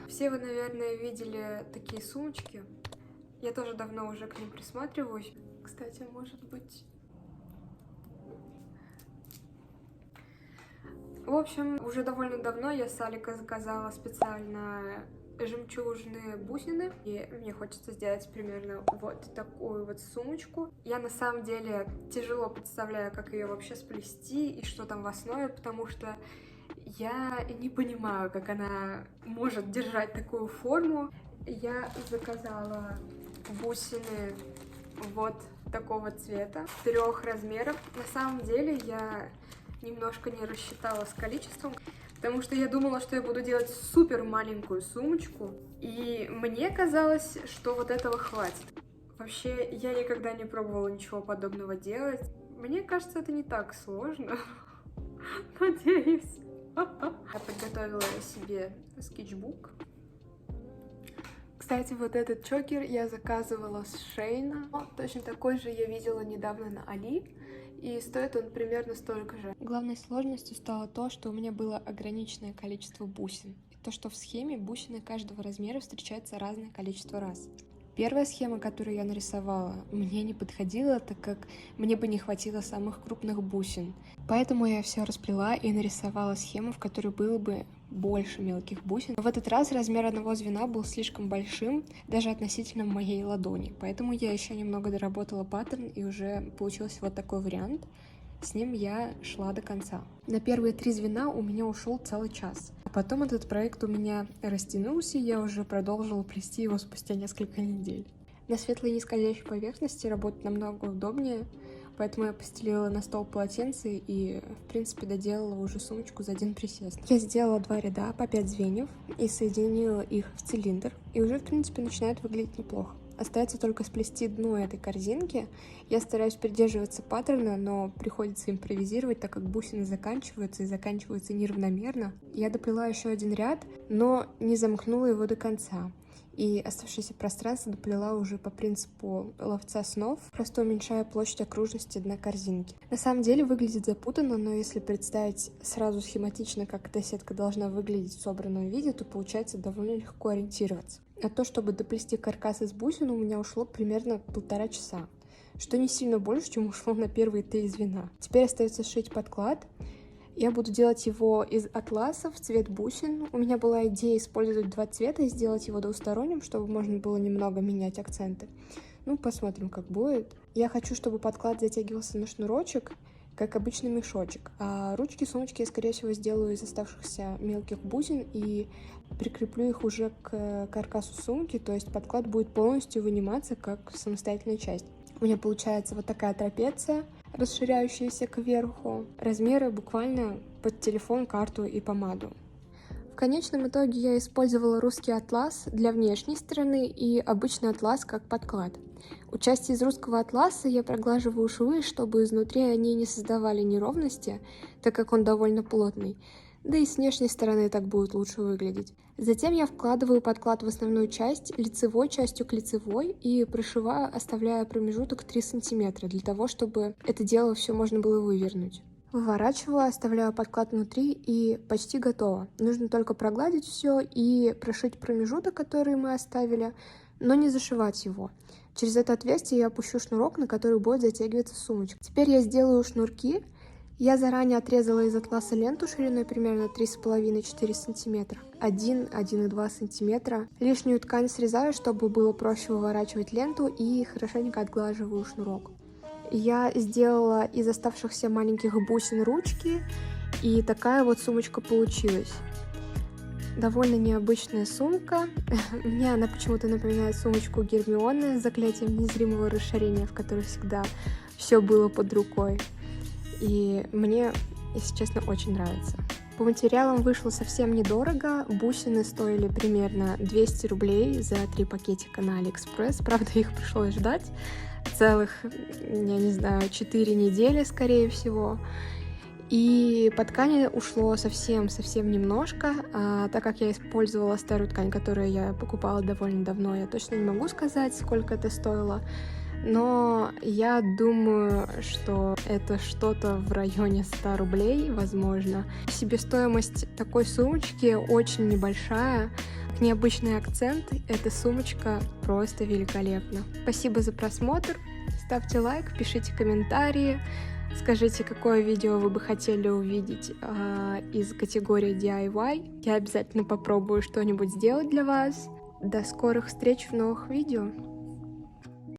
Все вы, наверное, видели такие сумочки. Я тоже давно уже к ним присматриваюсь. Кстати, может быть... В общем, уже довольно давно я с Алика заказала специально жемчужные бусины, и мне хочется сделать примерно вот такую вот сумочку. Я на самом деле тяжело представляю, как ее вообще сплести и что там в основе, потому что я не понимаю, как она может держать такую форму. Я заказала бусины вот такого цвета, 3 размеров. На самом деле я немножко не рассчитала с количеством, потому что я думала, что я буду делать супер маленькую сумочку, и мне казалось, что вот этого хватит. Вообще, я никогда не пробовала ничего подобного делать. Мне кажется, это не так сложно. Надеюсь. Я подготовила себе скетчбук. Кстати, вот этот чокер я заказывала с Шейна. Точно такой же я видела недавно на Али. И стоит он примерно столько же. Главной сложностью стало то, что у меня было ограниченное количество бусин. И то, что в схеме бусины каждого размера встречается разное количество раз. Первая схема, которую я нарисовала, мне не подходила, так как мне бы не хватило самых крупных бусин. Поэтому я все расплела и нарисовала схему, в которой было бы больше мелких бусин. Но в этот раз размер одного звена был слишком большим, даже относительно моей ладони. Поэтому я еще немного доработала паттерн, и уже получился вот такой вариант. С ним я шла до конца. На первые 3 звена у меня ушел целый час. А потом этот проект у меня растянулся, и я уже продолжила плести его спустя несколько недель. На светлой нисходящей поверхности работать намного удобнее, поэтому я постелила на стол полотенце и, в принципе, доделала уже сумочку за один присест. Я сделала 2 ряда по 5 звеньев и соединила их в цилиндр, и уже, в принципе, начинает выглядеть неплохо. Остается только сплести дно этой корзинки. Я стараюсь придерживаться паттерна, но приходится импровизировать, так как бусины заканчиваются и заканчиваются неравномерно. Я доплела еще 1 ряд, но не замкнула его до конца. И оставшееся пространство доплела уже по принципу ловца снов, просто уменьшая площадь окружности дна корзинки. На самом деле выглядит запутанно, но если представить сразу схематично, как эта сетка должна выглядеть в собранном виде, то получается довольно легко ориентироваться. На то, чтобы доплести каркас из бусин, у меня ушло примерно 1,5 часа, что не сильно больше, чем ушло на первые 3 звена. Теперь остается сшить подклад. Я буду делать его из атласа в цвет бусин. У меня была идея использовать 2 цвета и сделать его двусторонним, чтобы можно было немного менять акценты. Ну, посмотрим, как будет. Я хочу, чтобы подклад затягивался на шнурочек, как обычный мешочек. А ручки сумочки я, скорее всего, сделаю из оставшихся мелких бусин и прикреплю их уже к каркасу сумки, то есть подклад будет полностью выниматься как самостоятельная часть. У меня получается вот такая трапеция, расширяющаяся кверху. Размеры буквально под телефон, карту и помаду. В конечном итоге я использовала русский атлас для внешней стороны и обычный атлас как подклад. У части из русского атласа я проглаживаю швы, чтобы изнутри они не создавали неровности, так как он довольно плотный. Да и с внешней стороны так будет лучше выглядеть. Затем я вкладываю подклад в основную часть, лицевой частью к лицевой, и прошиваю, оставляя промежуток 3 см, для того, чтобы это дело все можно было вывернуть. Выворачиваю, оставляю подклад внутри, и почти готово. Нужно только прогладить все и прошить промежуток, который мы оставили, но не зашивать его. Через это отверстие я опущу шнурок, на который будет затягиваться сумочка. Теперь я сделаю шнурки. Я заранее отрезала из атласа ленту шириной примерно 3,5-4 см, 1-1,2 см. Лишнюю ткань срезаю, чтобы было проще выворачивать ленту, и хорошенько отглаживаю шнурок. Я сделала из оставшихся маленьких бусин ручки, и такая вот сумочка получилась. Довольно необычная сумка. Мне она почему-то напоминает сумочку Гермионы с заклятием незримого расширения, в которой всегда все было под рукой. И мне, если честно, очень нравится. По материалам вышло совсем недорого. Бусины стоили примерно 200 рублей за 3 пакетика на Алиэкспресс. Правда, их пришлось ждать целых, я не знаю, 4 недели, скорее всего. И по ткани ушло совсем немножко, так как я использовала старую ткань, которую я покупала довольно давно, я точно не могу сказать, сколько это стоило. но я думаю, что это что-то в районе 100 рублей, возможно. Себестоимость такой сумочки очень небольшая. Необычный акцент, эта сумочка просто великолепна. Спасибо за просмотр, ставьте лайк, пишите комментарии, скажите, какое видео вы бы хотели увидеть из категории DIY. Я обязательно попробую что-нибудь сделать для вас. До скорых встреч в новых видео.